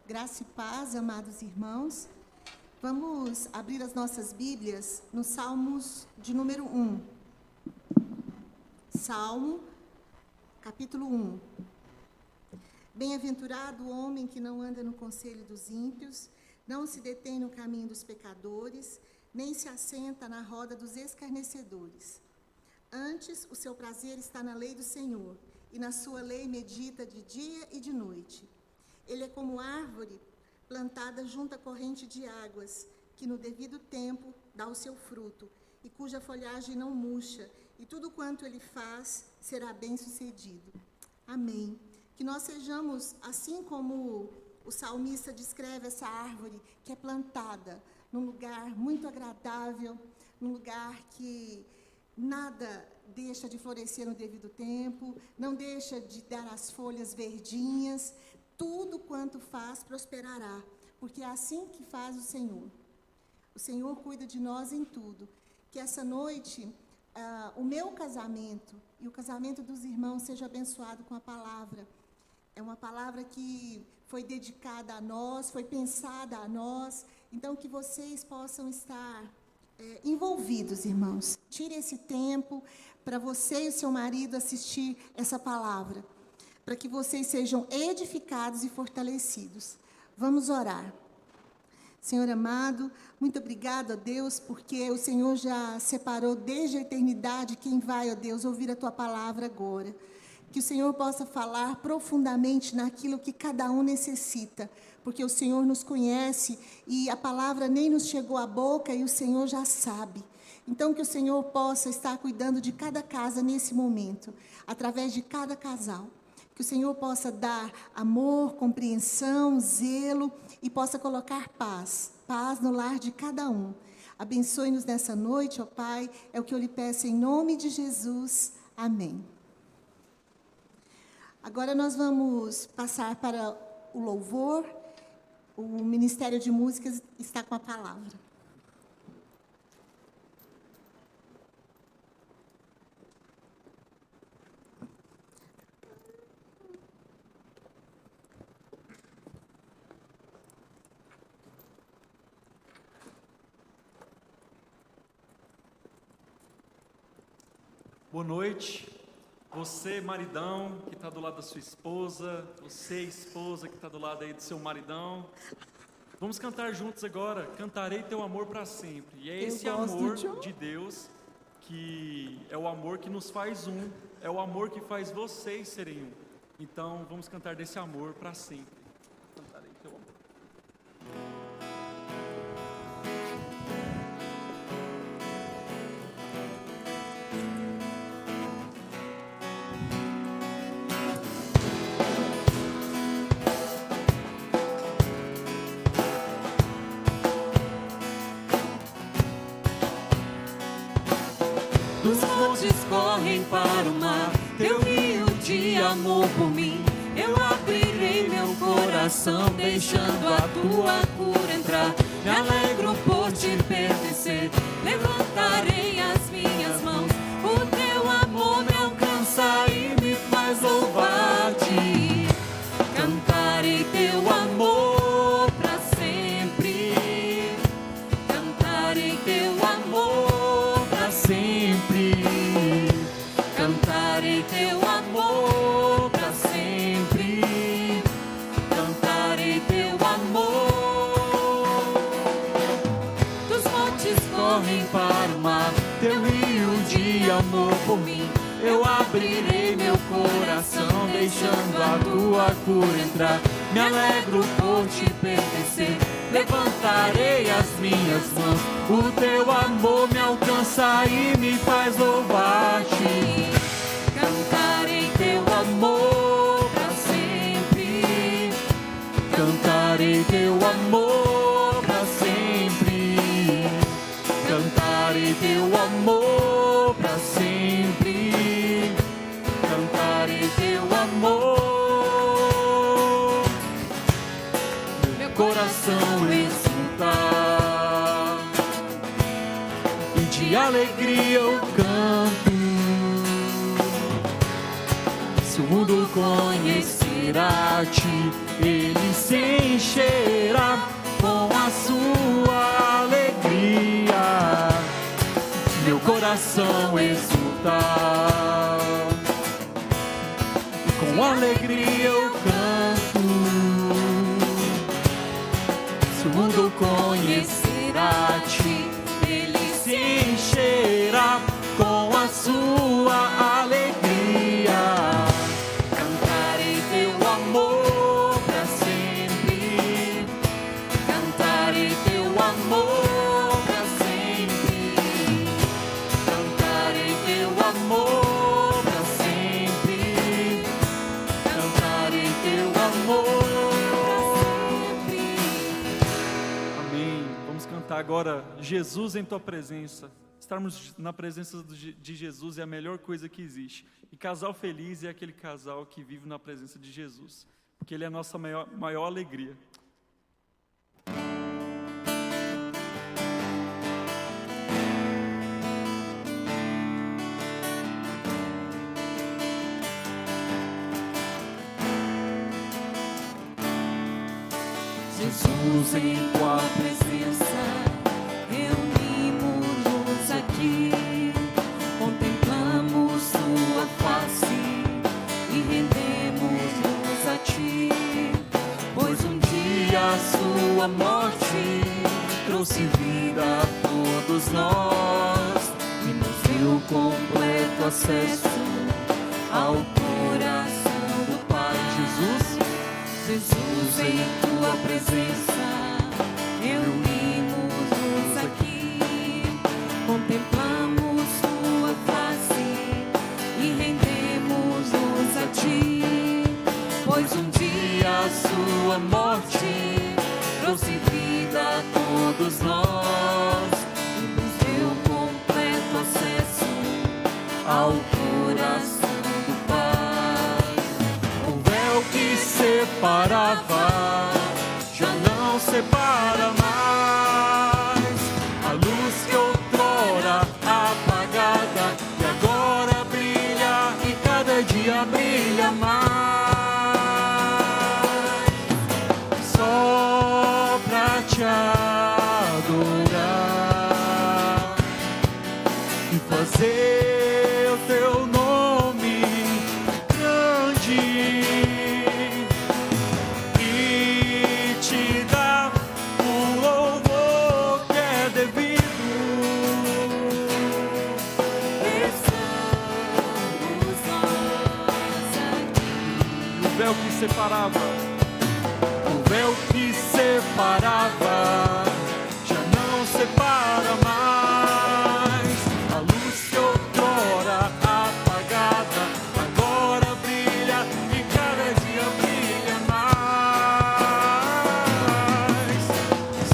Graça e paz, amados irmãos. Vamos abrir as nossas Bíblias no Salmos de número 1. Salmo, capítulo 1. Bem-aventurado o homem que não anda no conselho dos ímpios, não se detém no caminho dos pecadores, nem se assenta na roda dos escarnecedores. Antes, o seu prazer está na lei do Senhor, e na sua lei medita de dia e de noite. Ele é como árvore plantada junto à corrente de águas, que no devido tempo dá o seu fruto, e cuja folhagem não murcha, e tudo quanto ele faz será bem-sucedido. Amém. Que nós sejamos, assim como o salmista descreve essa árvore, que é plantada num lugar muito agradável, num lugar que nada deixa de florescer no devido tempo, não deixa de dar as folhas verdinhas, tudo quanto faz prosperará, porque é assim que faz o Senhor. O Senhor cuida de nós em tudo. Que essa noite, o meu casamento e o casamento dos irmãos seja abençoado com a palavra. É uma palavra que foi dedicada a nós, foi pensada a nós, então que vocês possam estar envolvidos, irmãos. Tire esse tempo para você e o seu marido assistir essa palavra, para que vocês sejam edificados e fortalecidos. Vamos orar. Senhor amado, muito obrigado, ó Deus, porque o Senhor já separou desde a eternidade quem vai, ó Deus, ouvir a Tua palavra agora. Que o Senhor possa falar profundamente naquilo que cada um necessita, porque o Senhor nos conhece e a palavra nem nos chegou à boca e o Senhor já sabe. Então, que o Senhor possa estar cuidando de cada casa nesse momento, através de cada casal. Que o Senhor possa dar amor, compreensão, zelo e possa colocar paz no lar de cada um. Abençoe-nos nessa noite, ó Pai, é o que eu lhe peço em nome de Jesus. Amém. Agora nós vamos passar para o louvor. O Ministério de Músicas está com a palavra. Boa noite. Você, maridão, que está do lado da sua esposa, você, esposa, que está do lado aí do seu maridão. Vamos cantar juntos agora, Cantarei Teu Amor para Sempre. E é esse amor de Deus que é o amor que nos faz um, é o amor que faz vocês serem um. Então, vamos cantar desse amor para sempre. Cantarei Teu amor. Os montes correm para o mar, teu rio de amor por mim. Eu abrirei meu coração, deixando a tua cura entrar. Me alegro por te pertencer, levantarei as minhas mãos. O teu amor me alcança e me faz louvar-te. Cantarei teu amor para sempre. Cantarei teu amor para sempre. Cantarei teu amor para sempre. Cantarei teu amor. Dos montes correm para o mar, teu rio de amor por mim. Eu abrirei meu coração, deixando a tua cura entrar. Me alegro por te pertencer, levantarei as minhas mãos. O teu amor me alcança e me faz louvar-te. Cantarei teu amor para sempre. Cantarei teu amor para sempre. Cantarei teu amor para sempre. Cantarei teu amor. Meu coração exultar e de alegria eu canto. Se o mundo conhecerá-te, ele sem encherá com a sua alegria, meu coração exultar. Com alegria eu canto, se o mundo conhecerá-te, ele se encherá com a sua alegria. Cantarei teu amor pra sempre, cantarei teu amor pra sempre, cantarei teu amor pra sempre, cantarei teu amor pra sempre. Amém. Vamos cantar agora Jesus em tua presença. Estarmos na presença de Jesus é a melhor coisa que existe. E casal feliz é aquele casal que vive na presença de Jesus, porque Ele é a nossa maior alegria. Jesus, em tua presença, reunimos-nos aqui, contemplamos tua face e rendemos-nos a ti, pois um dia a sua morte trouxe vida a todos nós e nos deu completo acesso ao coração do Pai. Jesus, em tua presença, reunimos-nos aqui, contemplamos tua face e rendemos-nos a ti, pois um dia a sua morte trouxe vida a todos nós e nos deu completo acesso ao coração do Pai. O véu que separava já não separa mais. A luz que outrora apagada e agora brilha e cada dia brilha mais. Só pra te adorar e fazer o teu nome grande e te dar o louvor que é devido. Estamos nós aqui. O véu que separava já não separa mais. A luz que outrora apagada agora brilha e cada dia brilha mais.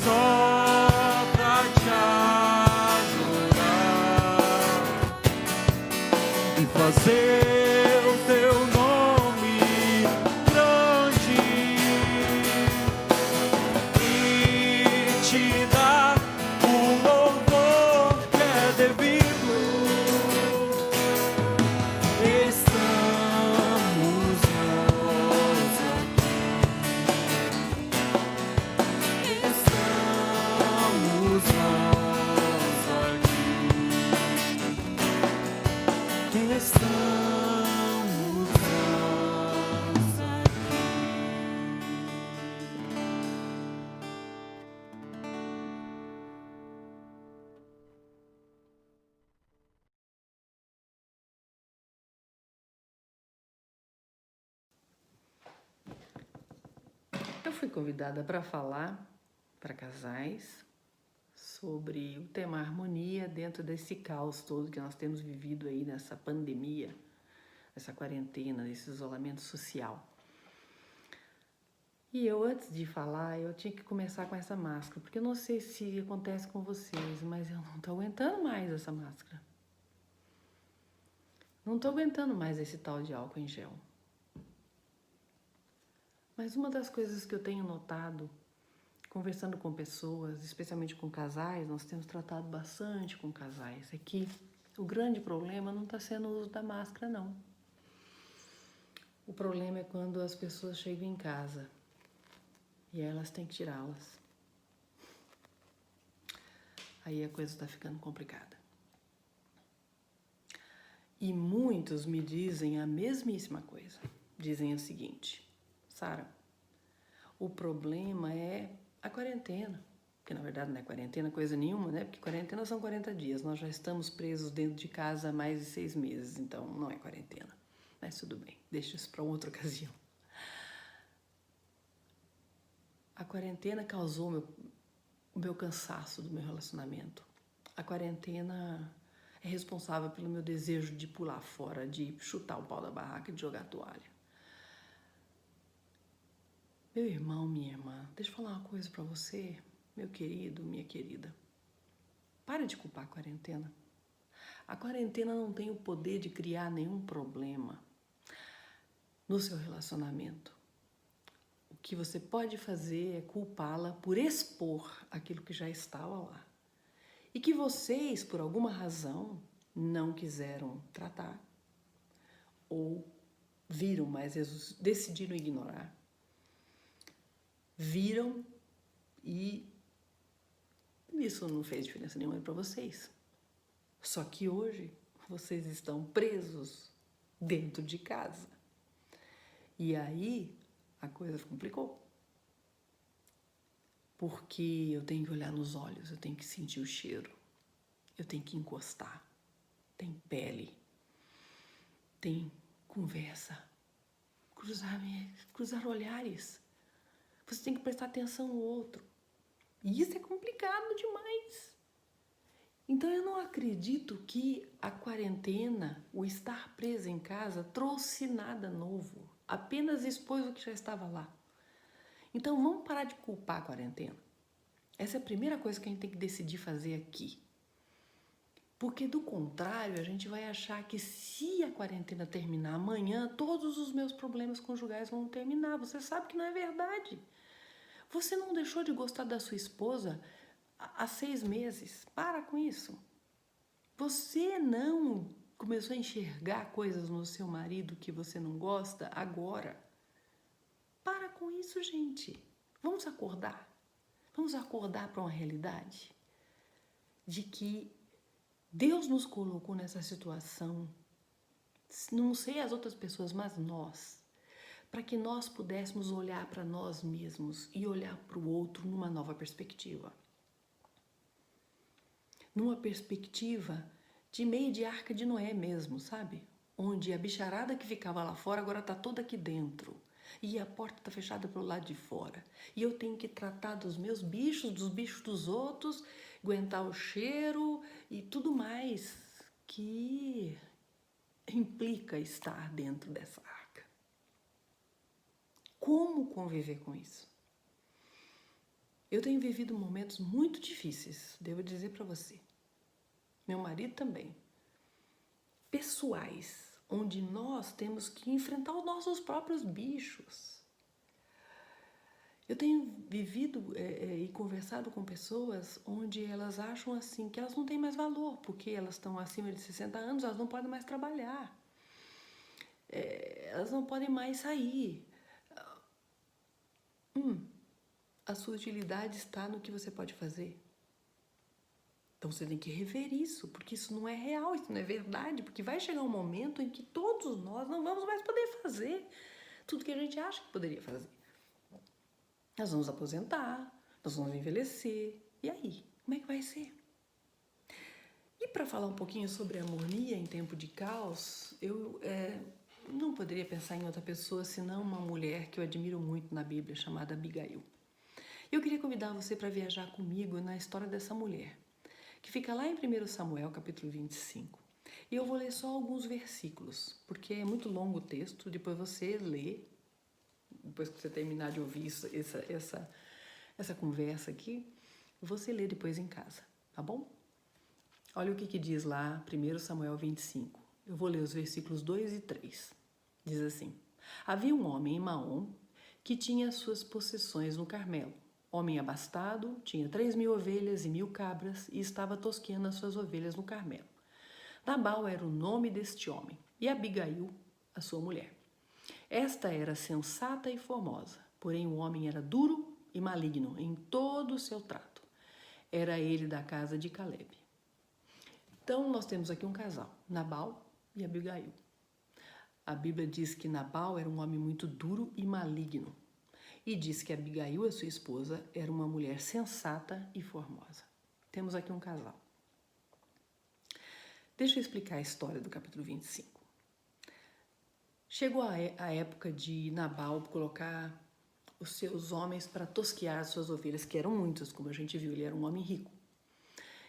Só pra te adorar e fazer o teu nome grande e te dar o louvor que é devido. Estamos nós aqui, estamos nós aqui, estamos nós aqui. Eu fui convidada para falar para casais sobre o tema harmonia dentro desse caos todo que nós temos vivido aí nessa pandemia, essa quarentena, esse isolamento social. E eu, antes de falar, eu tinha que começar com essa máscara, porque eu não sei se acontece com vocês, mas eu não estou aguentando mais essa máscara. Não estou aguentando mais esse tal de álcool em gel. Mas uma das coisas que eu tenho notado, conversando com pessoas, especialmente com casais, nós temos tratado bastante com casais, é que o grande problema não está sendo o uso da máscara, não. O problema é quando as pessoas chegam em casa E elas têm que tirá-las. Aí a coisa está ficando complicada. E muitos me dizem a mesmíssima coisa. Dizem o seguinte: Sara, o problema é a quarentena. Que na verdade não é quarentena coisa nenhuma, né? Porque quarentena são 40 dias. Nós já estamos presos dentro de casa há mais de 6 meses, então não é quarentena. Mas tudo bem, deixa isso para outra ocasião. A quarentena causou o meu cansaço do meu relacionamento. A quarentena é responsável pelo meu desejo de pular fora, de chutar o pau da barraca e de jogar a toalha. Meu irmão, minha irmã, deixa eu falar uma coisa para você, meu querido, minha querida. Para de culpar a quarentena. A quarentena não tem o poder de criar nenhum problema no seu relacionamento. O que você pode fazer é culpá-la por expor aquilo que já estava lá. E que vocês, por alguma razão, não quiseram tratar. Ou viram, mas decidiram ignorar. Viram e isso não fez diferença nenhuma para vocês. Só que hoje vocês estão presos dentro de casa. E aí a coisa complicou. Porque eu tenho que olhar nos olhos, eu tenho que sentir o cheiro, eu tenho que encostar. Tem pele, tem conversa, cruzar olhares. Você tem que prestar atenção no outro. E isso é complicado demais. Então eu não acredito que a quarentena, o estar preso em casa, trouxe nada novo. Apenas expôs o que já estava lá. Então vamos parar de culpar a quarentena. Essa é a primeira coisa que a gente tem que decidir fazer aqui. Porque do contrário, a gente vai achar que se a quarentena terminar amanhã, todos os meus problemas conjugais vão terminar. Você sabe que não é verdade. Você não deixou de gostar da sua esposa há 6 meses. Para com isso. Você não começou a enxergar coisas no seu marido que você não gosta agora. Para com isso, gente. Vamos acordar. Vamos acordar para uma realidade de que Deus nos colocou nessa situação, não sei as outras pessoas, mas nós, para que nós pudéssemos olhar para nós mesmos e olhar para o outro numa nova perspectiva. Numa perspectiva de meio de Arca de Noé mesmo, sabe? Onde a bicharada que ficava lá fora agora está toda aqui dentro. E a porta está fechada pelo lado de fora. E eu tenho que tratar dos meus bichos, dos bichos dos outros, aguentar o cheiro e tudo mais que implica estar dentro dessa arca. Como conviver com isso? Eu tenho vivido momentos muito difíceis, devo dizer para você. Meu marido também. Pessoais, onde nós temos que enfrentar os nossos próprios bichos. Eu tenho vivido e conversado com pessoas onde elas acham assim que elas não têm mais valor, porque elas estão acima de 60 anos, elas não podem mais trabalhar, elas não podem mais sair. A sua utilidade está no que você pode fazer. Então você tem que rever isso, porque isso não é real, isso não é verdade, porque vai chegar um momento em que todos nós não vamos mais poder fazer tudo que a gente acha que poderia fazer. Nós vamos aposentar, nós vamos envelhecer, e aí? Como é que vai ser? E para falar um pouquinho sobre harmonia em tempo de caos, eu não poderia pensar em outra pessoa senão uma mulher que eu admiro muito na Bíblia, chamada Abigail. Eu queria convidar você para viajar comigo na história dessa mulher, que fica lá em 1 Samuel, capítulo 25. E eu vou ler só alguns versículos, porque é muito longo o texto, depois você lê, depois que você terminar de ouvir essa conversa aqui, você lê depois em casa, tá bom? Olha o que diz lá, 1 Samuel 25. Eu vou ler os versículos 2 e 3. Diz assim: Havia um homem em Maom que tinha suas possessões no Carmelo. Homem abastado, tinha 3.000 ovelhas e 1.000 cabras e estava tosqueando as suas ovelhas no Carmelo. Nabal era o nome deste homem e Abigail, a sua mulher. Esta era sensata e formosa, porém o homem era duro e maligno em todo o seu trato. Era ele da casa de Caleb. Então, nós temos aqui um casal, Nabal e Abigail. A Bíblia diz que Nabal era um homem muito duro e maligno. E diz que Abigail, a sua esposa, era uma mulher sensata e formosa. Temos aqui um casal. Deixa eu explicar a história do capítulo 25. Chegou a época de Nabal colocar os seus homens para tosquear as suas ovelhas, que eram muitas, como a gente viu, ele era um homem rico.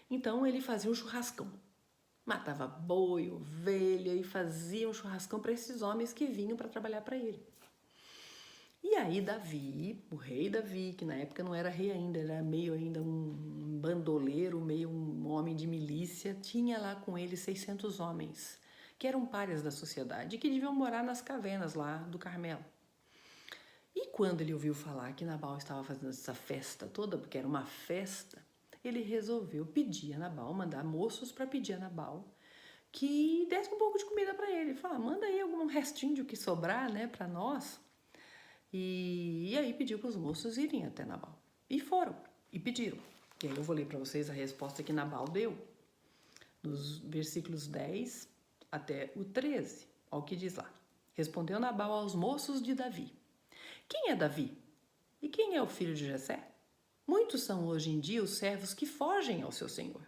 Então ele fazia um churrascão. Matava boi, ovelha e fazia um churrascão para esses homens que vinham para trabalhar para ele. E aí Davi, o rei Davi, que na época não era rei ainda, era meio ainda um bandoleiro, meio um homem de milícia, tinha lá com ele 600 homens, que eram párias da sociedade e que deviam morar nas cavernas lá do Carmelo. E quando ele ouviu falar que Nabal estava fazendo essa festa toda, porque era uma festa, ele resolveu pedir a Nabal, mandar moços para pedir a Nabal que desse um pouco de comida para ele. Falou, manda aí algum restinho de o que sobrar, né, para nós. E aí pediu para os moços irem até Nabal. E foram, e pediram. E aí eu vou ler para vocês a resposta que Nabal deu, nos versículos 10 até o 13, olha o que diz lá. Respondeu Nabal aos moços de Davi. Quem é Davi? E quem é o filho de Jessé? Muitos são hoje em dia os servos que fogem ao seu senhor.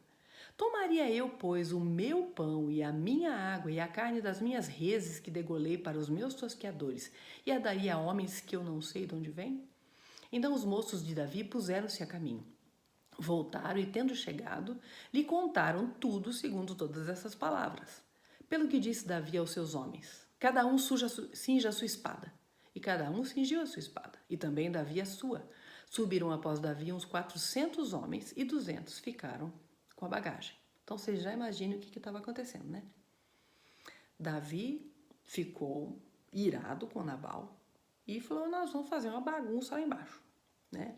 Tomaria eu, pois, o meu pão e a minha água e a carne das minhas reses que degolei para os meus tosqueadores e a daria a homens que eu não sei de onde vêm? Então os moços de Davi puseram-se a caminho. Voltaram e, tendo chegado, lhe contaram tudo segundo todas essas palavras. Pelo que disse Davi aos seus homens, cada um cinja a sua espada. E cada um cingiu a sua espada, e também Davi a sua. Subiram após Davi uns 400 homens e 200 ficaram com a bagagem. Então, vocês já imaginem o que estava acontecendo, né? Davi ficou irado com Nabal e falou, nós vamos fazer uma bagunça lá embaixo, né?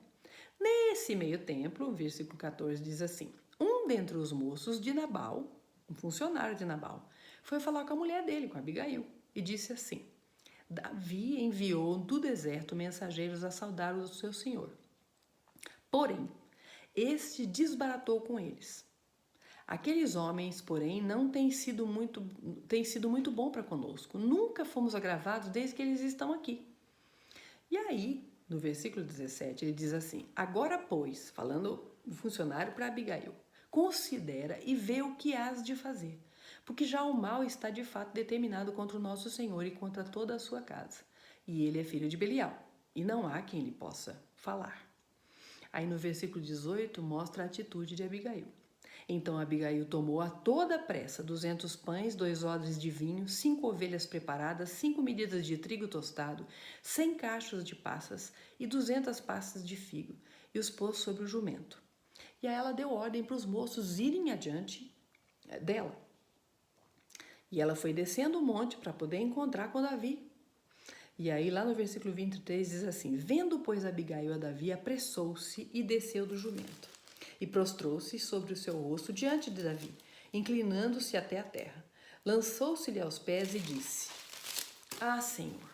Nesse meio tempo, o versículo 14 diz assim, um dentre os moços de Nabal, um funcionário de Nabal, foi falar com a mulher dele, com Abigail, e disse assim, Davi enviou do deserto mensageiros a saudar o seu senhor. Porém, este desbaratou com eles. Aqueles homens, porém, não têm sido muito bom para conosco. Nunca fomos agravados desde que eles estão aqui. E aí, no versículo 17, ele diz assim, agora, pois, falando o funcionário para Abigail, considera e vê o que hás de fazer, porque já o mal está de fato determinado contra o nosso Senhor e contra toda a sua casa. E ele é filho de Belial, e não há quem lhe possa falar. Aí no versículo 18 mostra a atitude de Abigail. Então Abigail tomou a toda pressa 200 pães, 2 odres de vinho, 5 ovelhas preparadas, 5 medidas de trigo tostado, 100 cachos de passas e 200 passas de figo, e os pôs sobre o jumento. E aí ela deu ordem para os moços irem adiante dela. E ela foi descendo o monte para poder encontrar com Davi. E aí lá no versículo 23 diz assim, vendo pois Abigail a Davi, apressou-se e desceu do jumento. E prostrou-se sobre o seu rosto diante de Davi, inclinando-se até a terra. Lançou-se-lhe aos pés e disse, ah, Senhor,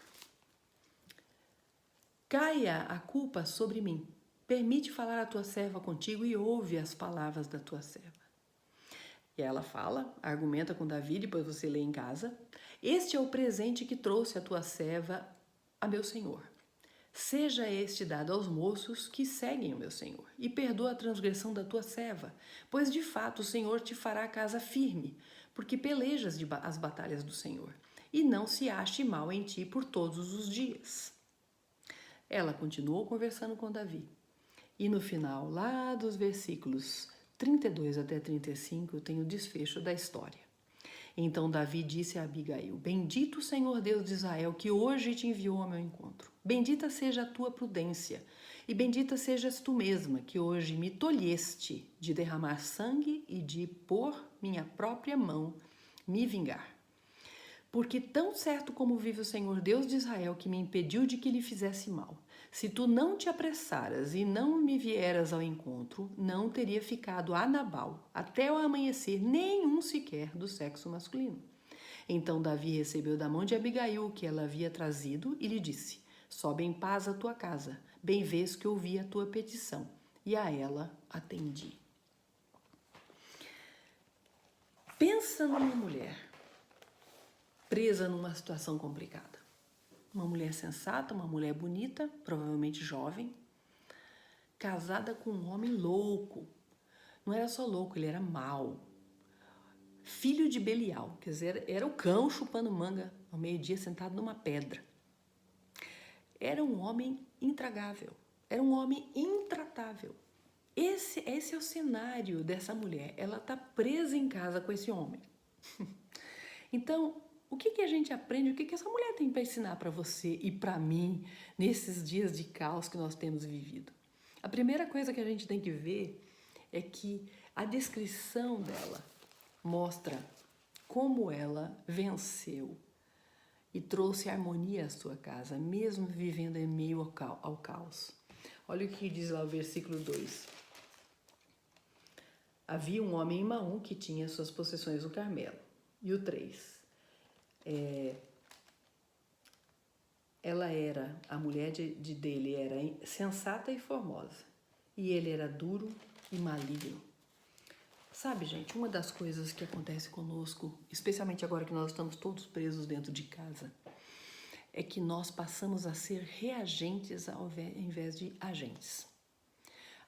caia a culpa sobre mim. Permite falar a tua serva contigo e ouve as palavras da tua serva. E ela fala, argumenta com Davi, depois você lê em casa. Este é o presente que trouxe a tua serva a meu senhor. Seja este dado aos moços que seguem o meu senhor, e perdoa a transgressão da tua serva, pois de fato o Senhor te fará casa firme, porque pelejas as batalhas do Senhor, e não se ache mal em ti por todos os dias. Ela continuou conversando com Davi, e no final, lá dos versículos 32 até 35, tem o desfecho da história. Então Davi disse a Abigail, bendito o Senhor Deus de Israel, que hoje te enviou ao meu encontro. Bendita seja a tua prudência, e bendita sejas tu mesma, que hoje me tolheste de derramar sangue e de pôr minha própria mão me vingar. Porque tão certo como vive o Senhor Deus de Israel, que me impediu de que lhe fizesse mal, se tu não te apressaras e não me vieras ao encontro, não teria ficado a Nabal, até o amanhecer, nenhum sequer do sexo masculino. Então Davi recebeu da mão de Abigail o que ela havia trazido e lhe disse, Sobe em paz a tua casa, bem vês que ouvi a tua petição, e a ela atendi. Pensa numa mulher presa numa situação complicada. Uma mulher sensata, uma mulher bonita, provavelmente jovem, casada com um homem louco. Não era só louco, ele era mau. Filho de Belial, quer dizer, era o cão chupando manga ao meio-dia sentado numa pedra. Era um homem intragável, era um homem intratável. Esse é o cenário dessa mulher. Ela está presa em casa com esse homem. Então, o que a gente aprende? O que essa mulher tem para ensinar para você e para mim nesses dias de caos que nós temos vivido? A primeira coisa que a gente tem que ver é que a descrição dela mostra como ela venceu e trouxe harmonia à sua casa, mesmo vivendo em meio ao caos. Olha o que diz lá o versículo 2. Havia um homem em Maom que tinha suas possessões no Carmelo. E o 3. A mulher dele era sensata e formosa, e ele era duro e maligno. Sabe, gente, uma das coisas que acontece conosco, especialmente agora que nós estamos todos presos dentro de casa, é que nós passamos a ser reagentes ao invés de agentes.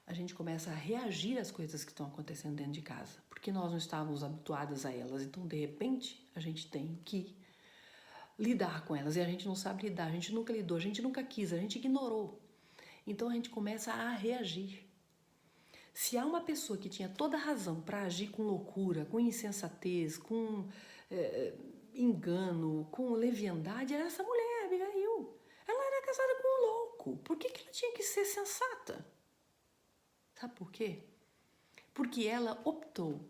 A gente começa a reagir às coisas que estão acontecendo dentro de casa, porque nós não estávamos habituados a elas. Então, de repente, a gente tem que lidar com elas e a gente não sabe lidar, a gente nunca lidou, a gente nunca quis, a gente ignorou. Então, a gente começa a reagir. Se há uma pessoa que tinha toda a razão para agir com loucura, com insensatez, com engano, com leviandade, era essa mulher, Abigail. Ela era casada com um louco. Por que ela tinha que ser sensata? Sabe por quê? Porque ela optou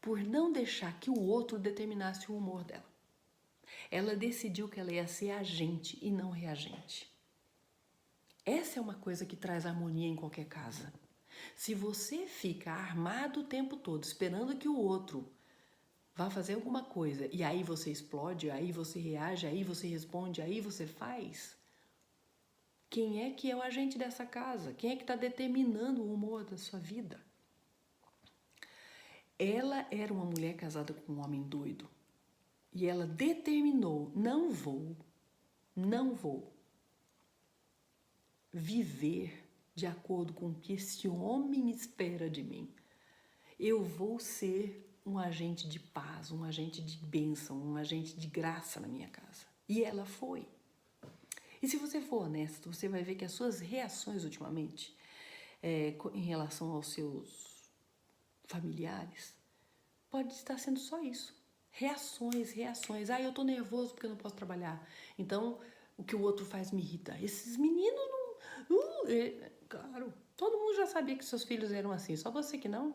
por não deixar que o outro determinasse o humor dela. Ela decidiu que ela ia ser agente e não reagente. Essa é uma coisa que traz harmonia em qualquer casa. Se você fica armado o tempo todo, esperando que o outro vá fazer alguma coisa, e aí você explode, aí você reage, aí você responde, aí você faz, quem é que é o agente dessa casa? Quem é que está determinando o humor da sua vida? Ela era uma mulher casada com um homem doido. E ela determinou, não vou viver de acordo com o que esse homem espera de mim. Eu vou ser um agente de paz, um agente de bênção, um agente de graça na minha casa. E ela foi. E se você for honesto, você vai ver que as suas reações ultimamente, em relação aos seus familiares, pode estar sendo só isso. Reações. Ah, eu tô nervoso porque eu não posso trabalhar. Então, o que o outro faz me irrita. Esses meninos não... Claro, todo mundo já sabia que seus filhos eram assim, só você que não.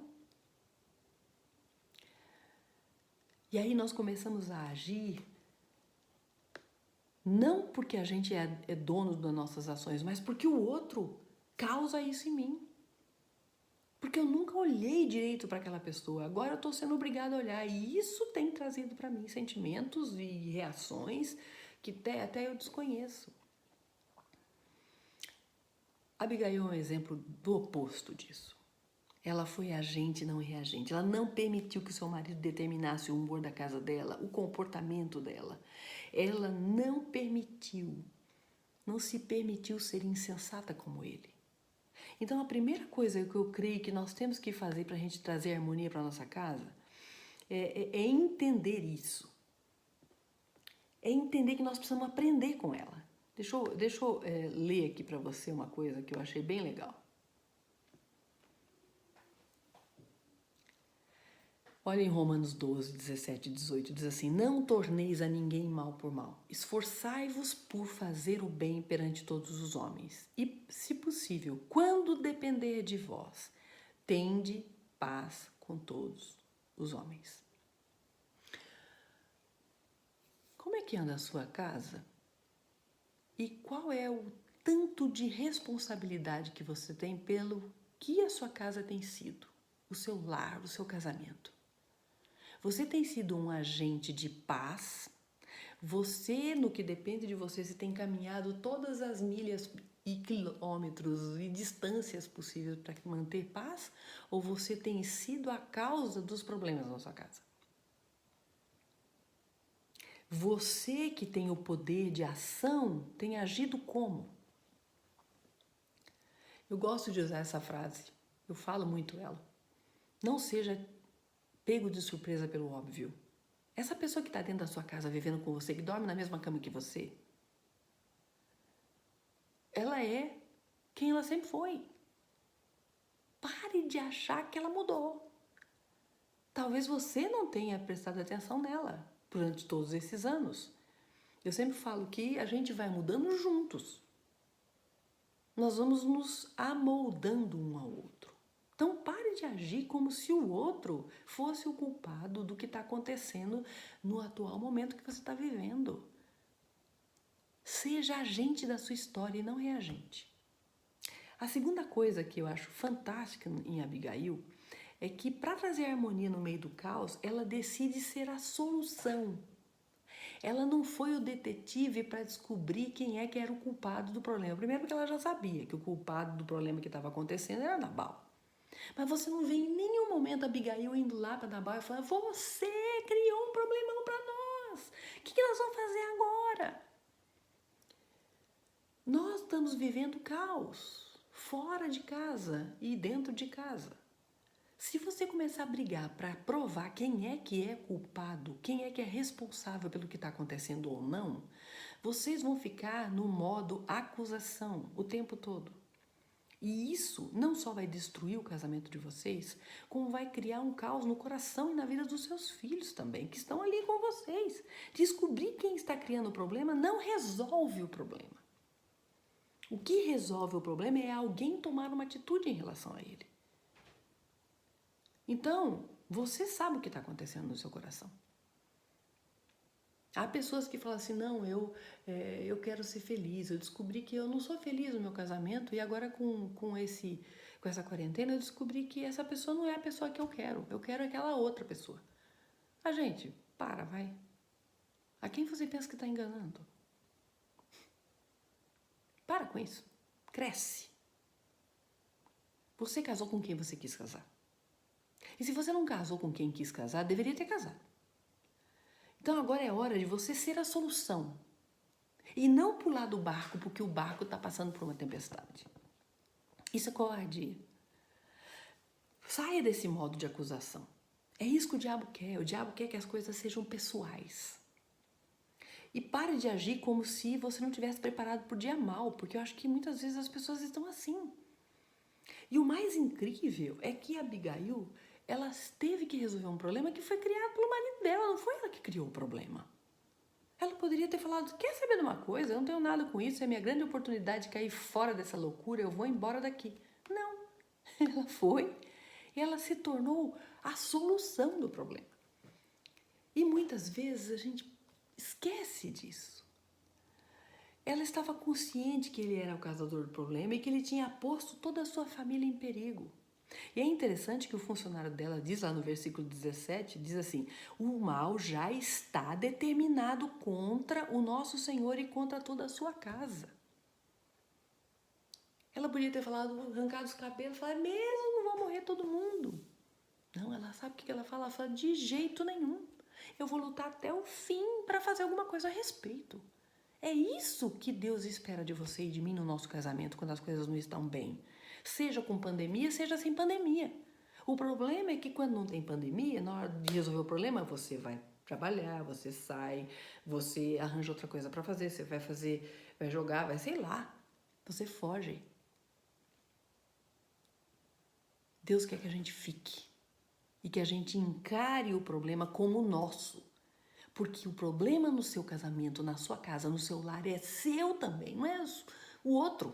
E aí nós começamos a agir, não porque a gente é dono das nossas ações, mas porque o outro causa isso em mim. Porque eu nunca olhei direito para aquela pessoa, agora eu estou sendo obrigada a olhar. E isso tem trazido para mim sentimentos e reações que até eu desconheço. Abigail é um exemplo do oposto disso. Ela foi agente, não reagente. Ela não permitiu que o seu marido determinasse o humor da casa dela, o comportamento dela. Ela não se permitiu ser insensata como ele. Então, a primeira coisa que eu creio que nós temos que fazer para a gente trazer harmonia para a nossa casa é entender isso. É entender que nós precisamos aprender com ela. Deixa eu ler aqui para você uma coisa que eu achei bem legal. Olha em Romanos 12, 17 e 18, diz assim: não torneis a ninguém mal por mal, esforçai-vos por fazer o bem perante todos os homens, e, se possível, quando depender de vós, tende paz com todos os homens. Como é que anda a sua casa? E qual é o tanto de responsabilidade que você tem pelo que a sua casa tem sido, o seu lar, o seu casamento? Você tem sido um agente de paz? Você, no que depende de você, se tem caminhado todas as milhas e quilômetros e distâncias possíveis para manter paz, ou você tem sido a causa dos problemas na sua casa? Você que tem o poder de ação tem agido como? Eu gosto de usar essa frase, eu falo muito ela. Não seja pego de surpresa pelo óbvio. Essa pessoa que está dentro da sua casa vivendo com você, que dorme na mesma cama que você, ela é quem ela sempre foi. Pare de achar que ela mudou. Talvez você não tenha prestado atenção nela durante todos esses anos. Eu sempre falo que a gente vai mudando juntos. Nós vamos nos amoldando um ao outro. Então pare de agir como se o outro fosse o culpado do que está acontecendo no atual momento que você está vivendo. Seja agente da sua história e não reagente. A segunda coisa que eu acho fantástica em Abigail é que, para trazer harmonia no meio do caos, ela decide ser a solução. Ela não foi o detetive para descobrir quem é que era o culpado do problema. Primeiro porque ela já sabia que o culpado do problema que estava acontecendo era Nabal. Mas você não vê em nenhum momento a Abigail indo lá para Nabal e falando: você criou um problemão para nós. O que nós vamos fazer agora? Nós estamos vivendo caos, fora de casa e dentro de casa. Se você começar a brigar para provar quem é culpado, quem é que é responsável pelo que está acontecendo ou não, vocês vão ficar no modo acusação o tempo todo. E isso não só vai destruir o casamento de vocês, como vai criar um caos no coração e na vida dos seus filhos também, que estão ali com vocês. Descobrir quem está criando o problema não resolve o problema. O que resolve o problema é alguém tomar uma atitude em relação a ele. Então, você sabe o que está acontecendo no seu coração. Há pessoas que falam assim: não, eu quero ser feliz, eu descobri que eu não sou feliz no meu casamento e agora com essa quarentena eu descobri que essa pessoa não é a pessoa que eu quero aquela outra pessoa. Gente, vai. A quem você pensa que está enganando? Para com isso, cresce. Você casou com quem você quis casar. E se você não casou com quem quis casar, deveria ter casado. Então agora é hora de você ser a solução. E não pular do barco porque o barco está passando por uma tempestade. Isso é covardia. Saia desse modo de acusação. É isso que o diabo quer. O diabo quer que as coisas sejam pessoais. E pare de agir como se você não tivesse preparado para o dia mal, porque eu acho que muitas vezes as pessoas estão assim. E o mais incrível é que a Abigail, ela teve que resolver um problema que foi criado pelo marido dela, não foi ela que criou o problema. Ela poderia ter falado: quer saber de uma coisa? Eu não tenho nada com isso, é minha grande oportunidade de cair fora dessa loucura, eu vou embora daqui. Não, ela foi e ela se tornou a solução do problema. E muitas vezes a gente esquece disso. Ela estava consciente que ele era o causador do problema e que ele tinha posto toda a sua família em perigo. E é interessante que o funcionário dela diz lá no versículo 17, diz assim: o mal já está determinado contra o nosso Senhor e contra toda a sua casa. Ela podia ter falado, arrancado os cabelos, falar: mesmo não vai morrer todo mundo. Não, ela sabe o que ela fala? Ela fala: de jeito nenhum. Eu vou lutar até o fim para fazer alguma coisa a respeito. É isso que Deus espera de você e de mim no nosso casamento quando as coisas não estão bem. Seja com pandemia, seja sem pandemia. O problema é que quando não tem pandemia, na hora de resolver o problema, você vai trabalhar, você sai, você arranja outra coisa para fazer, você vai jogar, vai sei lá. Você foge. Deus quer que a gente fique e que a gente encare o problema como nosso. Porque o problema no seu casamento, na sua casa, no seu lar é seu também, não é o outro.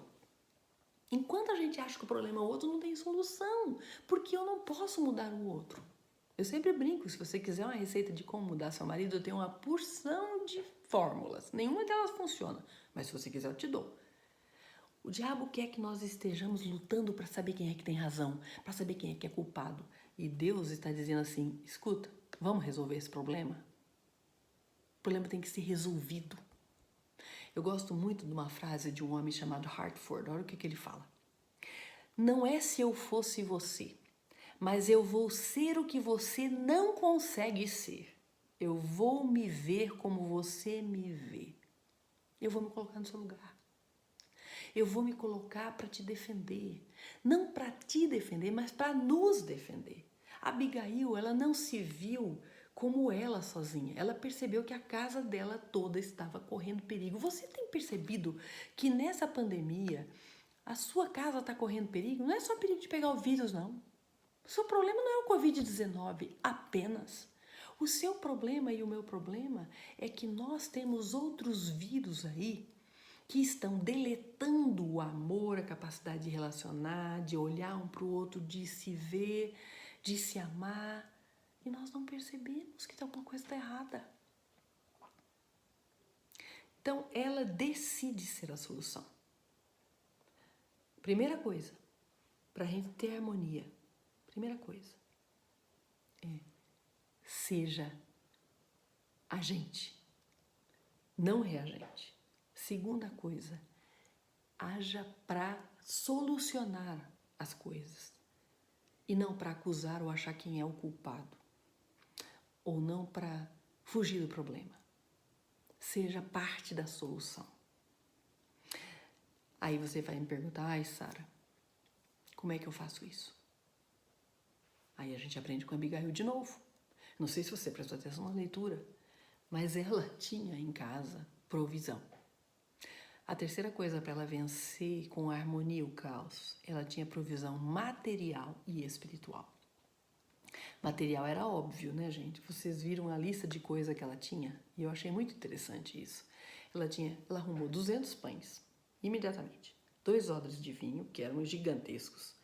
Enquanto a gente acha que o problema é o outro, não tem solução, porque eu não posso mudar o outro. Eu sempre brinco, se você quiser uma receita de como mudar seu marido, eu tenho uma porção de fórmulas. Nenhuma delas funciona, mas se você quiser eu te dou. O diabo quer que nós estejamos lutando para saber quem é que tem razão, para saber quem é que é culpado. E Deus está dizendo assim: escuta, vamos resolver esse problema? problema tem que ser resolvido. Eu gosto muito de uma frase de um homem chamado Hartford. Olha o que ele fala. Não é se eu fosse você, mas eu vou ser o que você não consegue ser. Eu vou me ver como você me vê. Eu vou me colocar no seu lugar. Eu vou me colocar para te defender. Não para te defender, mas para nos defender. Abigail, ela não se viu como ela sozinha. Ela percebeu que a casa dela toda estava correndo perigo. Você tem percebido que nessa pandemia a sua casa está correndo perigo? Não é só perigo de pegar o vírus, não. O seu problema não é o Covid-19 apenas. O seu problema e o meu problema é que nós temos outros vírus aí que estão deletando o amor, a capacidade de relacionar, de olhar um para o outro, de se ver, de se amar. E nós não percebemos que alguma coisa está errada. Então, ela decide ser a solução. Primeira coisa, para a gente ter harmonia, primeira coisa é seja agente, não reagente. Segunda coisa, haja para solucionar as coisas e não para acusar ou achar quem é o culpado, ou não para fugir do problema. Seja parte da solução. Aí você vai me perguntar, ai Sara, como é que eu faço isso? Aí a gente aprende com a Abigail de novo. Não sei se você prestou atenção na leitura, mas ela tinha em casa provisão. A terceira coisa para ela vencer com a harmonia o caos, ela tinha provisão material e espiritual. Material era óbvio, né, gente? Vocês viram a lista de coisa que ela tinha? E eu achei muito interessante isso. Ela arrumou 200 pães, imediatamente. 2 odres de vinho, que eram gigantescos.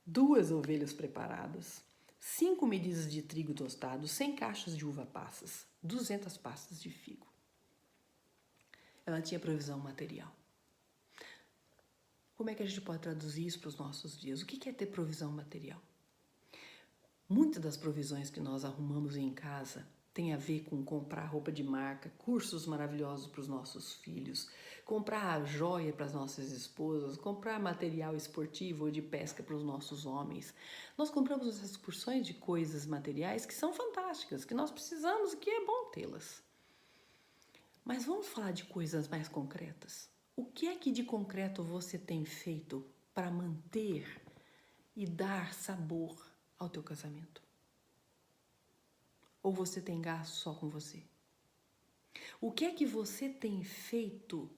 2 ovelhas preparadas. 5 medidas de trigo tostado, 100 caixas de uva passas, 200 pastas de figo. Ela tinha provisão material. Como é que a gente pode traduzir isso para os nossos dias? O que é ter provisão material? Muitas das provisões que nós arrumamos em casa tem a ver com comprar roupa de marca, cursos maravilhosos para os nossos filhos, comprar joia para as nossas esposas, comprar material esportivo ou de pesca para os nossos homens. Nós compramos essas porções de coisas materiais que são fantásticas, que nós precisamos e que é bom tê-las. Mas vamos falar de coisas mais concretas. O que é que de concreto você tem feito para manter e dar sabor ao teu casamento? Ou você tem gasto só com você? O que é que você tem feito,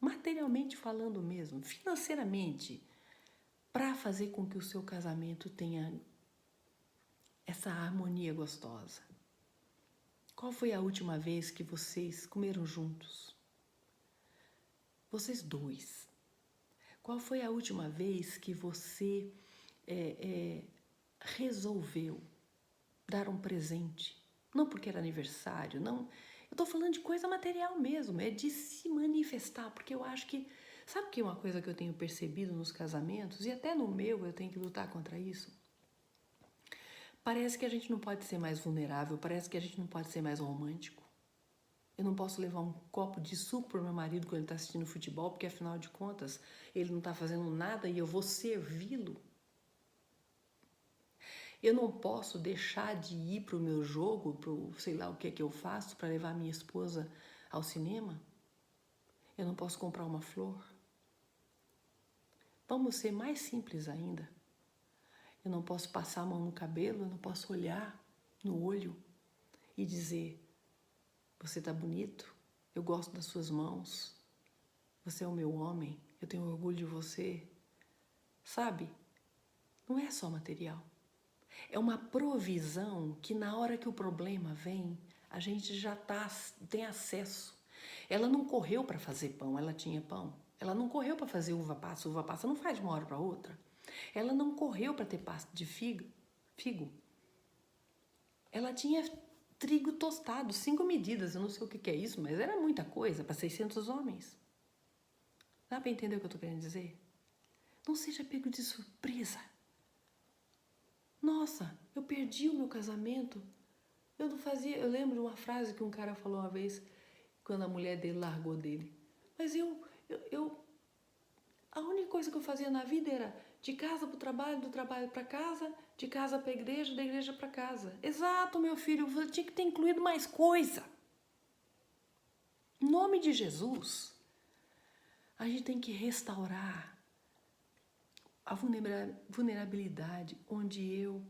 materialmente falando mesmo, financeiramente, para fazer com que o seu casamento tenha essa harmonia gostosa? Qual foi a última vez que vocês comeram juntos? Vocês dois. Qual foi a última vez que você resolveu dar um presente? Não porque era aniversário, não. Eu estou falando de coisa material mesmo, é de se manifestar, porque eu acho que... Sabe que é uma coisa que eu tenho percebido nos casamentos, e até no meu eu tenho que lutar contra isso? Parece que a gente não pode ser mais vulnerável, parece que a gente não pode ser mais romântico. Eu não posso levar um copo de suco para o meu marido quando ele está assistindo futebol, porque afinal de contas ele não está fazendo nada e eu vou servi-lo. Eu não posso deixar de ir para o meu jogo, para sei lá o que é que eu faço, para levar minha esposa ao cinema. Eu não posso comprar uma flor. Vamos ser mais simples ainda. Eu não posso passar a mão no cabelo, eu não posso olhar no olho e dizer: você está bonito, eu gosto das suas mãos, você é o meu homem, eu tenho orgulho de você. Sabe? Não é só material. É uma provisão que na hora que o problema vem, a gente já tem acesso. Ela não correu para fazer pão, ela tinha pão. Ela não correu para fazer uva passa não faz de uma hora para outra. Ela não correu para ter pasta de figo. Ela tinha trigo tostado, 5 medidas, eu não sei o que é isso, mas era muita coisa para 600 homens. Dá para entender o que eu estou querendo dizer? Não seja pego de surpresa. Nossa, eu perdi o meu casamento Eu não fazia. Eu lembro de uma frase que um cara falou uma vez, quando a mulher dele largou dele. Mas a única coisa que eu fazia na vida era de casa para o trabalho, do trabalho para casa, de casa para a igreja, da igreja para casa. Exato, meu filho, eu tinha que ter incluído mais coisa. Em nome de Jesus, a gente tem que restaurar a vulnerabilidade onde eu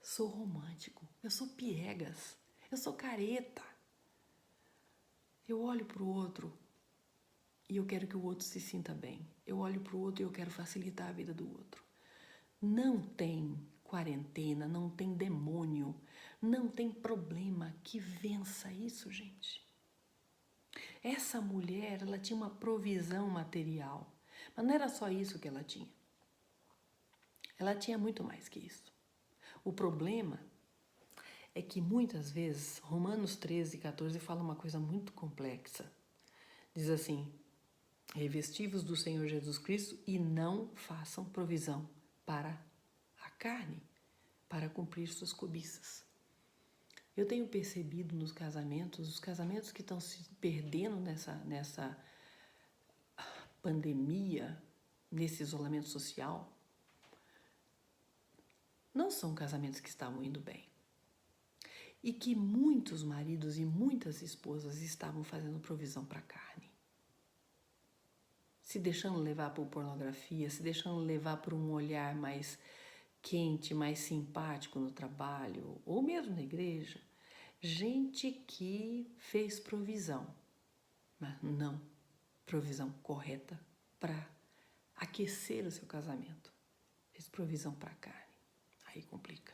sou romântico, eu sou piegas, eu sou careta. Eu olho para o outro e eu quero que o outro se sinta bem. Eu olho para o outro e eu quero facilitar a vida do outro. Não tem quarentena, não tem demônio, não tem problema que vença isso, gente. Essa mulher, ela tinha uma provisão material, mas não era só isso que ela tinha. Ela tinha muito mais que isso. O problema é que muitas vezes, Romanos 13, 14 fala uma coisa muito complexa. Diz assim, revesti-vos do Senhor Jesus Cristo e não façam provisão para a carne, para cumprir suas cobiças. Eu tenho percebido nos casamentos, os casamentos que estão se perdendo nessa pandemia, nesse isolamento social, não são casamentos que estavam indo bem. E que muitos maridos e muitas esposas estavam fazendo provisão para a carne. Se deixando levar por pornografia, se deixando levar por um olhar mais quente, mais simpático no trabalho, ou mesmo na igreja. Gente que fez provisão, mas não provisão correta para aquecer o seu casamento. Fez provisão para a carne. Aí complica.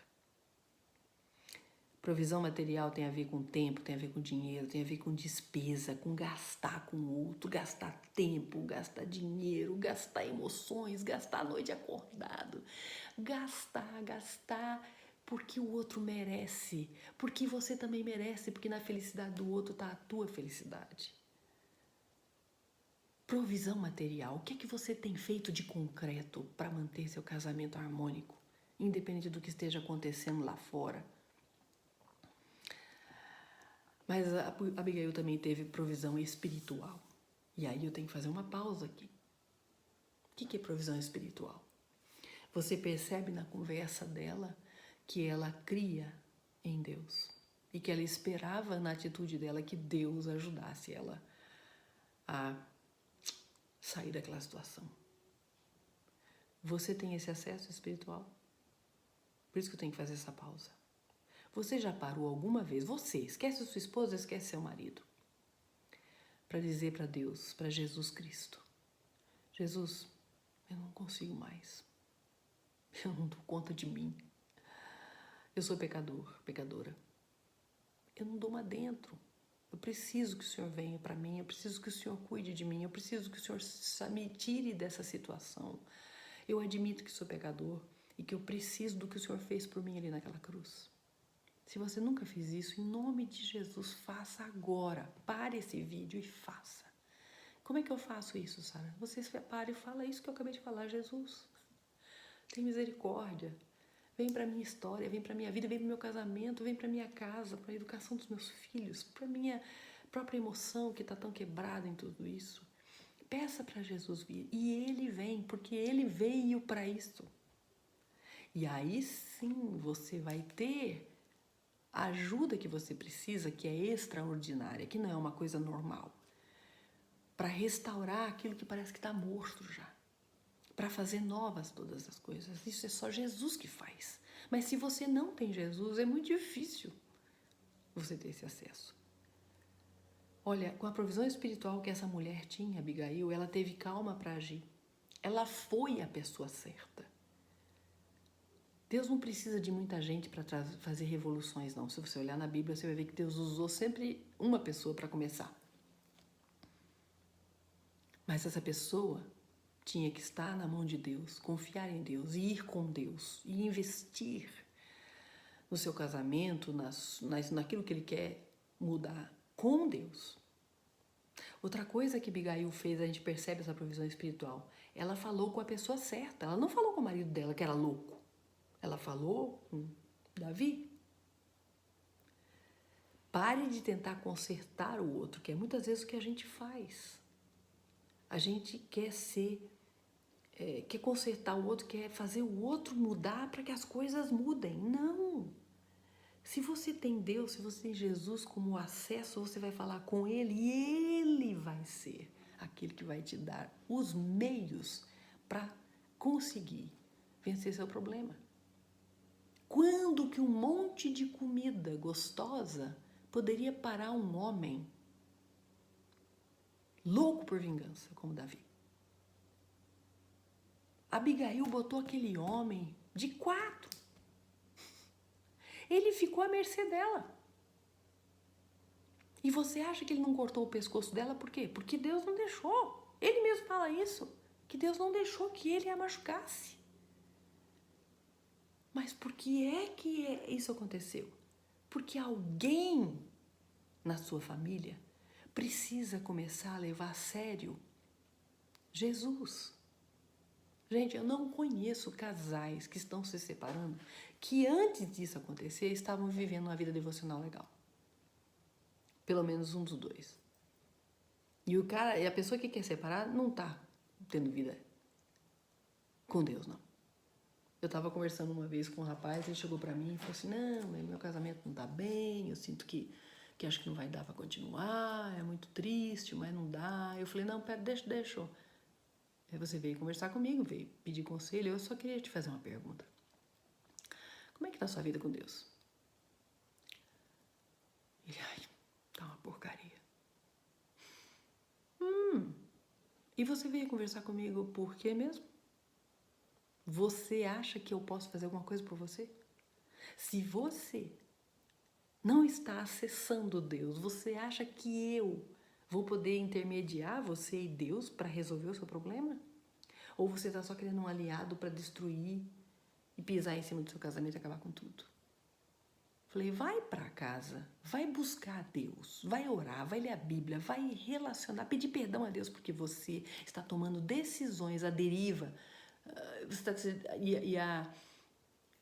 Provisão material tem a ver com tempo, tem a ver com dinheiro, tem a ver com despesa, com gastar com o outro, gastar tempo, gastar dinheiro, gastar emoções, gastar a noite acordado. Gastar porque o outro merece, porque você também merece, porque na felicidade do outro está a tua felicidade. Provisão material. O que é que você tem feito de concreto para manter seu casamento harmônico, independente do que esteja acontecendo lá fora? Mas a Abigail também teve provisão espiritual. E aí eu tenho que fazer uma pausa aqui. O que é provisão espiritual? Você percebe na conversa dela que ela cria em Deus. E que ela esperava na atitude dela que Deus ajudasse ela a sair daquela situação. Você tem esse acesso espiritual? Por isso que eu tenho que fazer essa pausa. Você já parou alguma vez, você, esquece a sua esposa, esquece seu marido, para dizer para Deus, para Jesus Cristo, Jesus, eu não consigo mais, eu não dou conta de mim, eu sou pecador, pecadora, eu não dou mais dentro, eu preciso que o Senhor venha para mim, eu preciso que o Senhor cuide de mim, eu preciso que o Senhor me tire dessa situação, eu admito que sou pecador e que eu preciso do que o Senhor fez por mim ali naquela cruz. Se você nunca fez isso, em nome de Jesus, faça agora. Pare esse vídeo e faça. Como é que eu faço isso, Sara? Você para e fala isso que eu acabei de falar. Jesus, tem misericórdia. Vem para a minha história, vem para a minha vida, vem para o meu casamento, vem para a minha casa, para a educação dos meus filhos, para a minha própria emoção que está tão quebrada em tudo isso. Peça para Jesus vir. E Ele vem, porque Ele veio para isso. E aí sim você vai ter a ajuda que você precisa, que é extraordinária, que não é uma coisa normal, para restaurar aquilo que parece que está morto já, para fazer novas todas as coisas. Isso é só Jesus que faz. Mas se você não tem Jesus, é muito difícil você ter esse acesso. Olha, com a provisão espiritual que essa mulher tinha, Abigail, ela teve calma para agir. Ela foi a pessoa certa. Deus não precisa de muita gente para fazer revoluções, não. Se você olhar na Bíblia, você vai ver que Deus usou sempre uma pessoa para começar. Mas essa pessoa tinha que estar na mão de Deus, confiar em Deus, e ir com Deus, e investir no seu casamento, naquilo que Ele quer mudar com Deus. Outra coisa que Abigail fez, a gente percebe essa provisão espiritual, ela falou com a pessoa certa, ela não falou com o marido dela, que era louco. Ela falou com Davi. Pare de tentar consertar o outro, que é muitas vezes o que a gente faz. A gente quer quer consertar o outro, quer fazer o outro mudar para que as coisas mudem. Não! Se você tem Deus, se você tem Jesus como acesso, você vai falar com Ele e Ele vai ser aquele que vai te dar os meios para conseguir vencer seu problema. Quando que um monte de comida gostosa poderia parar um homem louco por vingança, como Davi? Abigail botou aquele homem de 4. Ele ficou à mercê dela. E você acha que ele não cortou o pescoço dela por quê? Porque Deus não deixou. Ele mesmo fala isso, que Deus não deixou que ele a machucasse. Mas por que isso aconteceu? Porque alguém na sua família precisa começar a levar a sério Jesus. Gente, eu não conheço casais que estão se separando que antes disso acontecer estavam vivendo uma vida devocional legal. Pelo menos um dos dois. E a pessoa que quer separar não está tendo vida com Deus, não. Eu estava conversando uma vez com um rapaz, ele chegou para mim e falou assim, não, meu casamento não está bem, eu sinto que acho que não vai dar para continuar, é muito triste, mas não dá. Eu falei, não, pera, deixa. Aí você veio conversar comigo, veio pedir conselho, eu só queria te fazer uma pergunta. Como é que está a sua vida com Deus? Ele, tá uma porcaria. E você veio conversar comigo por quê mesmo? Você acha que eu posso fazer alguma coisa por você? Se você não está acessando Deus, você acha que eu vou poder intermediar você e Deus para resolver o seu problema? Ou você está só querendo um aliado para destruir e pisar em cima do seu casamento e acabar com tudo? Falei, vai para casa, vai buscar a Deus, vai orar, vai ler a Bíblia, vai relacionar, pedir perdão a Deus porque você está tomando decisões à deriva.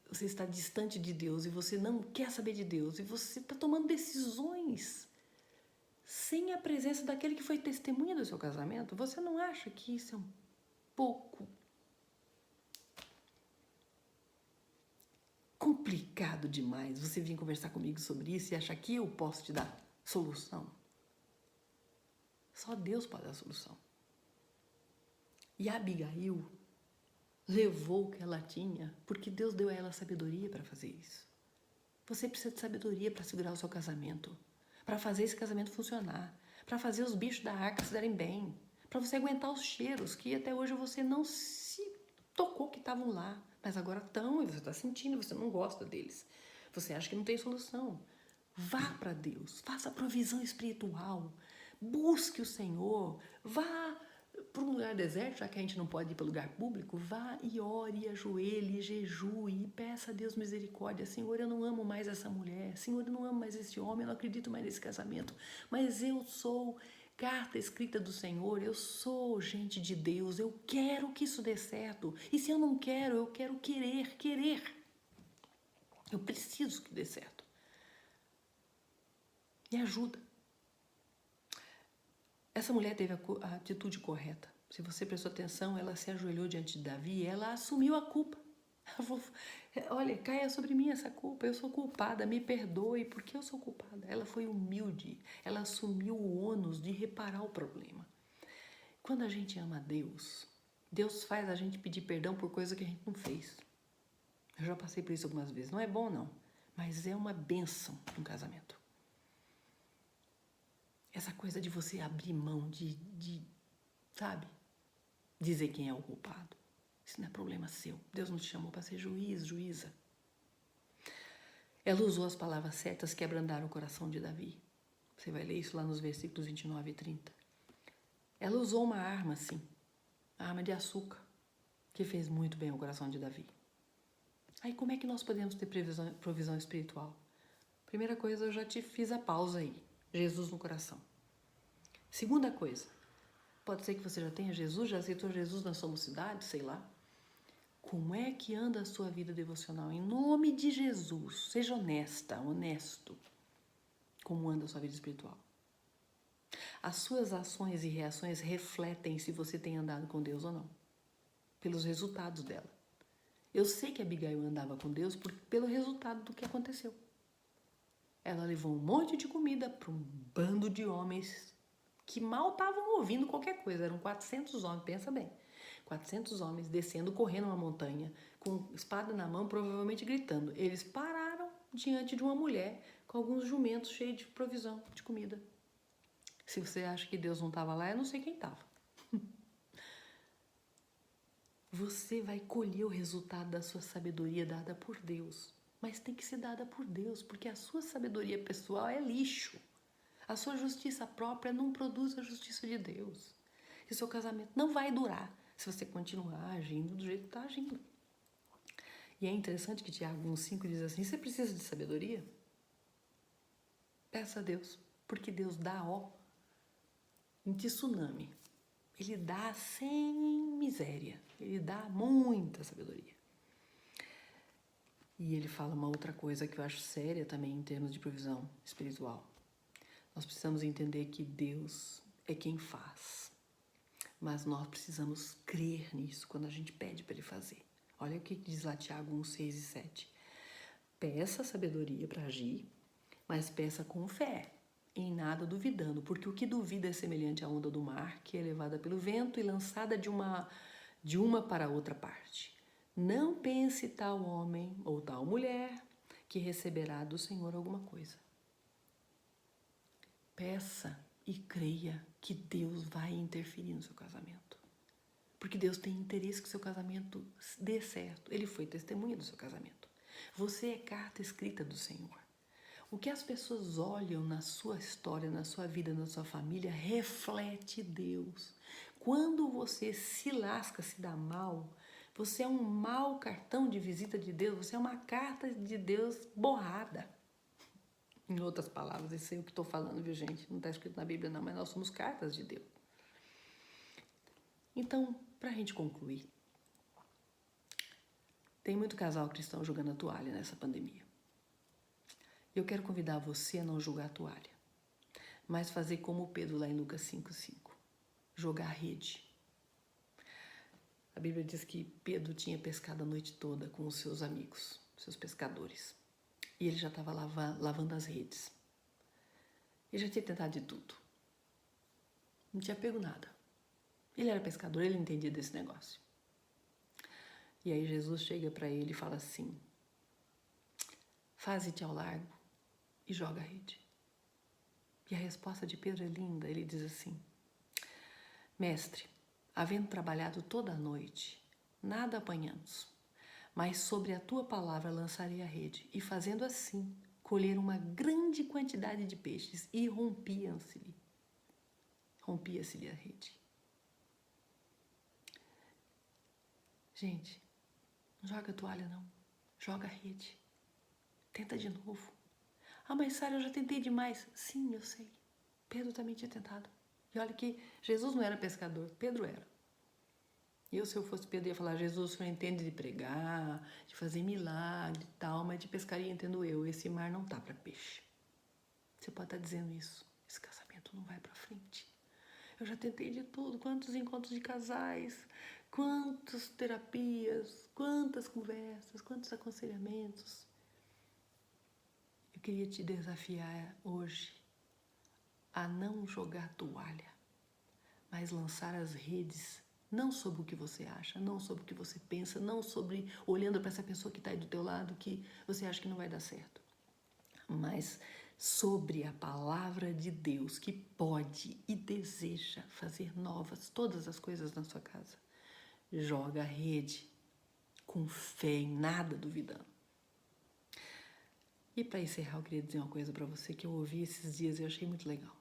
Você está distante de Deus e você não quer saber de Deus e você está tomando decisões sem a presença daquele que foi testemunha do seu casamento. Você não acha que isso é um pouco complicado demais? Você vir conversar comigo sobre isso e achar que eu posso te dar solução? Só Deus pode dar a solução. E a Abigail levou o que ela tinha, porque Deus deu a ela sabedoria para fazer isso. Você precisa de sabedoria para segurar o seu casamento, para fazer esse casamento funcionar, para fazer os bichos da arca se darem bem, para você aguentar os cheiros que até hoje você não se tocou que estavam lá, mas agora estão e você está sentindo, você não gosta deles. Você acha que não tem solução. Vá para Deus, faça provisão espiritual, busque o Senhor, vá para um lugar deserto, já que a gente não pode ir para lugar público, vá e ore, ajoelhe, jejue e peça a Deus misericórdia. Senhor, eu não amo mais essa mulher. Senhor, eu não amo mais esse homem, eu não acredito mais nesse casamento. Mas eu sou carta escrita do Senhor, eu sou gente de Deus, eu quero que isso dê certo. E se eu não quero, eu quero querer. Eu preciso que dê certo. Me ajuda. Essa mulher teve a atitude correta. Se você prestou atenção, ela se ajoelhou diante de Davi e ela assumiu a culpa. Ela falou, olha, caia sobre mim essa culpa, eu sou culpada, me perdoe, porque eu sou culpada. Ela foi humilde, ela assumiu o ônus de reparar o problema. Quando a gente ama a Deus, Deus faz a gente pedir perdão por coisa que a gente não fez. Eu já passei por isso algumas vezes. Não é bom, não, mas é uma bênção no casamento. Essa coisa de você abrir mão sabe, dizer quem é o culpado. Isso não é problema seu. Deus não te chamou para ser juiz, juíza. Ela usou as palavras certas que abrandaram o coração de Davi. Você vai ler isso lá nos versículos 29 e 30. Ela usou uma arma, sim, a arma de açúcar, que fez muito bem ao coração de Davi. Aí como é que nós podemos ter provisão espiritual? Primeira coisa, eu já te fiz a pausa aí. Jesus no coração. Segunda coisa, pode ser que você já tenha Jesus, já aceitou Jesus na sua mocidade, sei lá. Como é que anda a sua vida devocional? Em nome de Jesus, seja honesta, honesto. como anda a sua vida espiritual. As suas ações e reações refletem se você tem andado com Deus ou não, pelos resultados dela. Eu sei que Abigail andava com Deus pelo resultado do que aconteceu. Ela levou um monte de comida para um bando de homens que mal estavam ouvindo qualquer coisa. Eram 400 homens, pensa bem. 400 homens descendo, correndo uma montanha, com espada na mão, provavelmente gritando. Eles pararam diante de uma mulher com alguns jumentos cheios de provisão, de comida. Se você acha que Deus não estava lá, eu não sei quem estava. Você vai colher o resultado da sua sabedoria dada por Deus. Mas tem que ser dada por Deus, porque a sua sabedoria pessoal é lixo. A sua justiça própria não produz a justiça de Deus. E o seu casamento não vai durar se você continuar agindo do jeito que está agindo. E é interessante que Tiago 1,5 diz assim, você precisa de sabedoria? Peça a Deus, porque Deus dá, em tsunami. Ele dá sem miséria, ele dá muita sabedoria. E ele fala uma outra coisa que eu acho séria também em termos de provisão espiritual. Nós precisamos entender que Deus é quem faz, mas nós precisamos crer nisso quando a gente pede para Ele fazer. Olha o que diz lá Tiago 1, 6 e 7. Peça sabedoria para agir, mas peça com fé, em nada duvidando, porque o que duvida é semelhante à onda do mar, que é levada pelo vento e lançada de uma para outra parte. Não pense tal homem ou tal mulher que receberá do Senhor alguma coisa. Peça e creia que Deus vai interferir no seu casamento. Porque Deus tem interesse que o seu casamento dê certo. Ele foi testemunha do seu casamento. Você é carta escrita do Senhor. O que as pessoas olham na sua história, na sua vida, na sua família, reflete Deus. Quando você se lasca, se dá mal, você é um mau cartão de visita de Deus, você é uma carta de Deus borrada. Em outras palavras, isso é o que estou falando, viu, gente? Não está escrito na Bíblia, não, mas nós somos cartas de Deus. Então, para a gente concluir, tem muito casal cristão jogando a toalha nessa pandemia. Eu quero convidar você a não jogar a toalha, mas fazer como Pedro lá em Lucas 5,5, jogar a rede. A Bíblia diz que Pedro tinha pescado a noite toda com os seus amigos, seus pescadores, e ele já estava lavando as redes. Ele já tinha tentado de tudo, não tinha pego nada. Ele era pescador, ele entendia desse negócio. E aí Jesus chega para ele e fala assim, faze-te ao largo e joga a rede. E a resposta de Pedro é linda, ele diz assim, mestre, havendo trabalhado toda a noite, nada apanhamos, mas sobre a tua palavra lançarei a rede, e fazendo assim, colheram uma grande quantidade de peixes, e rompia-se-lhe a rede. Gente, não joga a toalha não, joga a rede, tenta de novo. Ah, mas Sara, eu já tentei demais. Sim, eu sei, Pedro também tinha tentado. E olha que Jesus não era pescador, Pedro era. Eu, se eu fosse Pedro, ia falar, Jesus, o senhor entende de pregar, de fazer milagre e tal, mas de pescaria entendo eu, esse mar não tá para peixe. Você pode estar dizendo isso, esse casamento não vai para frente. Eu já tentei de tudo, quantos encontros de casais, quantas terapias, quantas conversas, quantos aconselhamentos. Eu queria te desafiar hoje a não jogar toalha, mas lançar as redes, não sobre o que você acha, não sobre o que você pensa, não sobre olhando para essa pessoa que está aí do teu lado que você acha que não vai dar certo, mas sobre a palavra de Deus que pode e deseja fazer novas todas as coisas na sua casa. Joga a rede com fé, em nada duvidando. E para encerrar, eu queria dizer uma coisa para você que eu ouvi esses dias e eu achei muito legal.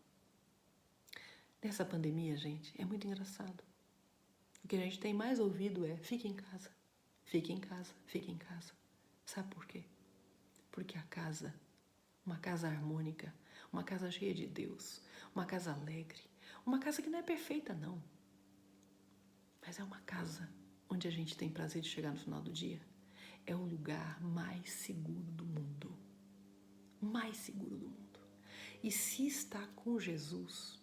Nessa pandemia, gente, é muito engraçado. O que a gente tem mais ouvido é fique em casa, fique em casa, fique em casa. Sabe por quê? Porque a casa, uma casa harmônica, uma casa cheia de Deus, uma casa alegre, uma casa que não é perfeita, não. Mas é uma casa onde a gente tem prazer de chegar no final do dia. É o lugar mais seguro do mundo. Mais seguro do mundo. E se está com Jesus,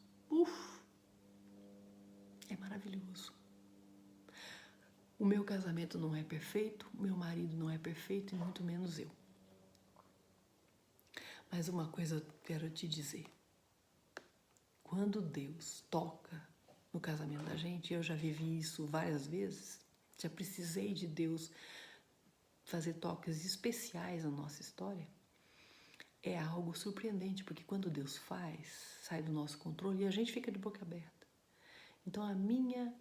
é maravilhoso. O meu casamento não é perfeito, o meu marido não é perfeito e muito menos eu. Mas uma coisa eu quero te dizer. Quando Deus toca no casamento da gente, eu já vivi isso várias vezes, já precisei de Deus fazer toques especiais na nossa história, é algo surpreendente, porque quando Deus faz, sai do nosso controle e a gente fica de boca aberta. Então a minha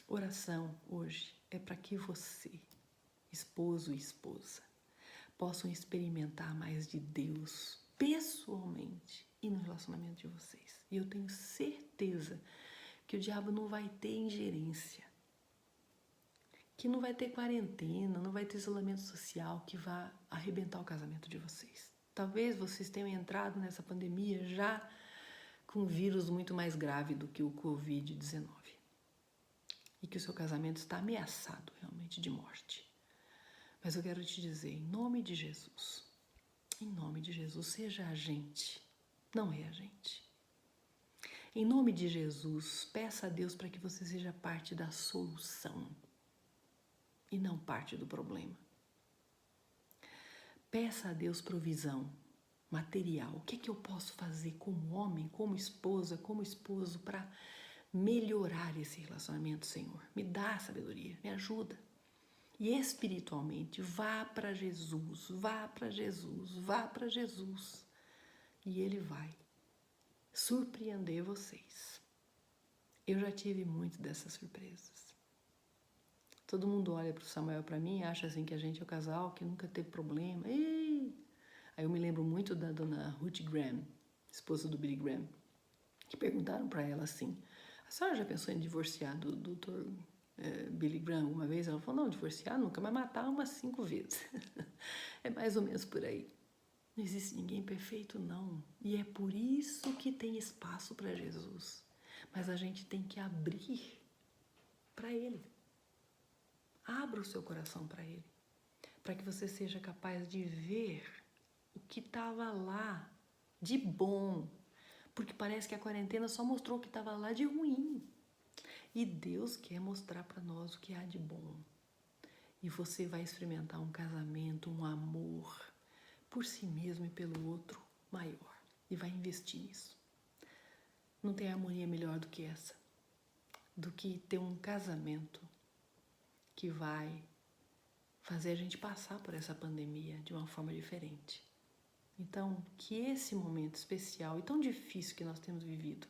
oração hoje é para que você, esposo e esposa, possam experimentar mais de Deus pessoalmente e no relacionamento de vocês. E eu tenho certeza que o diabo não vai ter ingerência, que não vai ter quarentena, não vai ter isolamento social que vá arrebentar o casamento de vocês. Talvez vocês tenham entrado nessa pandemia já com um vírus muito mais grave do que o Covid-19 e que o seu casamento está ameaçado realmente de morte. Mas eu quero te dizer, em nome de Jesus, seja agente, não reagente. Em nome de Jesus, peça a Deus para que você seja parte da solução e não parte do problema. Peça a Deus provisão material. O que eu posso fazer como homem, como esposa, como esposo para melhorar esse relacionamento, Senhor? Me dá sabedoria, me ajuda. E espiritualmente, vá para Jesus, vá para Jesus, vá para Jesus. E Ele vai surpreender vocês. Eu já tive muito dessas surpresas. Todo mundo olha para o Samuel, para mim, e acha assim que a gente é o casal que nunca teve problema. Aí eu me lembro muito da dona Ruth Graham, esposa do Billy Graham, que perguntaram para ela assim, a senhora já pensou em divorciar do Dr. Billy Graham uma vez? Ela falou, não, divorciar nunca, mas matar umas 5 vezes. É mais ou menos por aí. Não existe ninguém perfeito, não. E é por isso que tem espaço para Jesus. Mas a gente tem que abrir para Ele. Abra o seu coração para Ele. Para que você seja capaz de ver o que estava lá de bom. Porque parece que a quarentena só mostrou o que estava lá de ruim. E Deus quer mostrar para nós o que há de bom. E você vai experimentar um casamento, um amor por si mesmo e pelo outro maior. E vai investir nisso. Não tem harmonia melhor do que essa. Do que ter um casamento que vai fazer a gente passar por essa pandemia de uma forma diferente. Então, que esse momento especial e tão difícil que nós temos vivido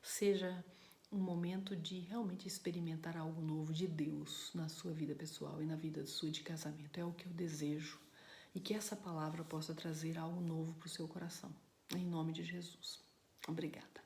seja um momento de realmente experimentar algo novo de Deus na sua vida pessoal e na vida sua de casamento. É o que eu desejo. E que essa palavra possa trazer algo novo para o seu coração. Em nome de Jesus. Obrigada.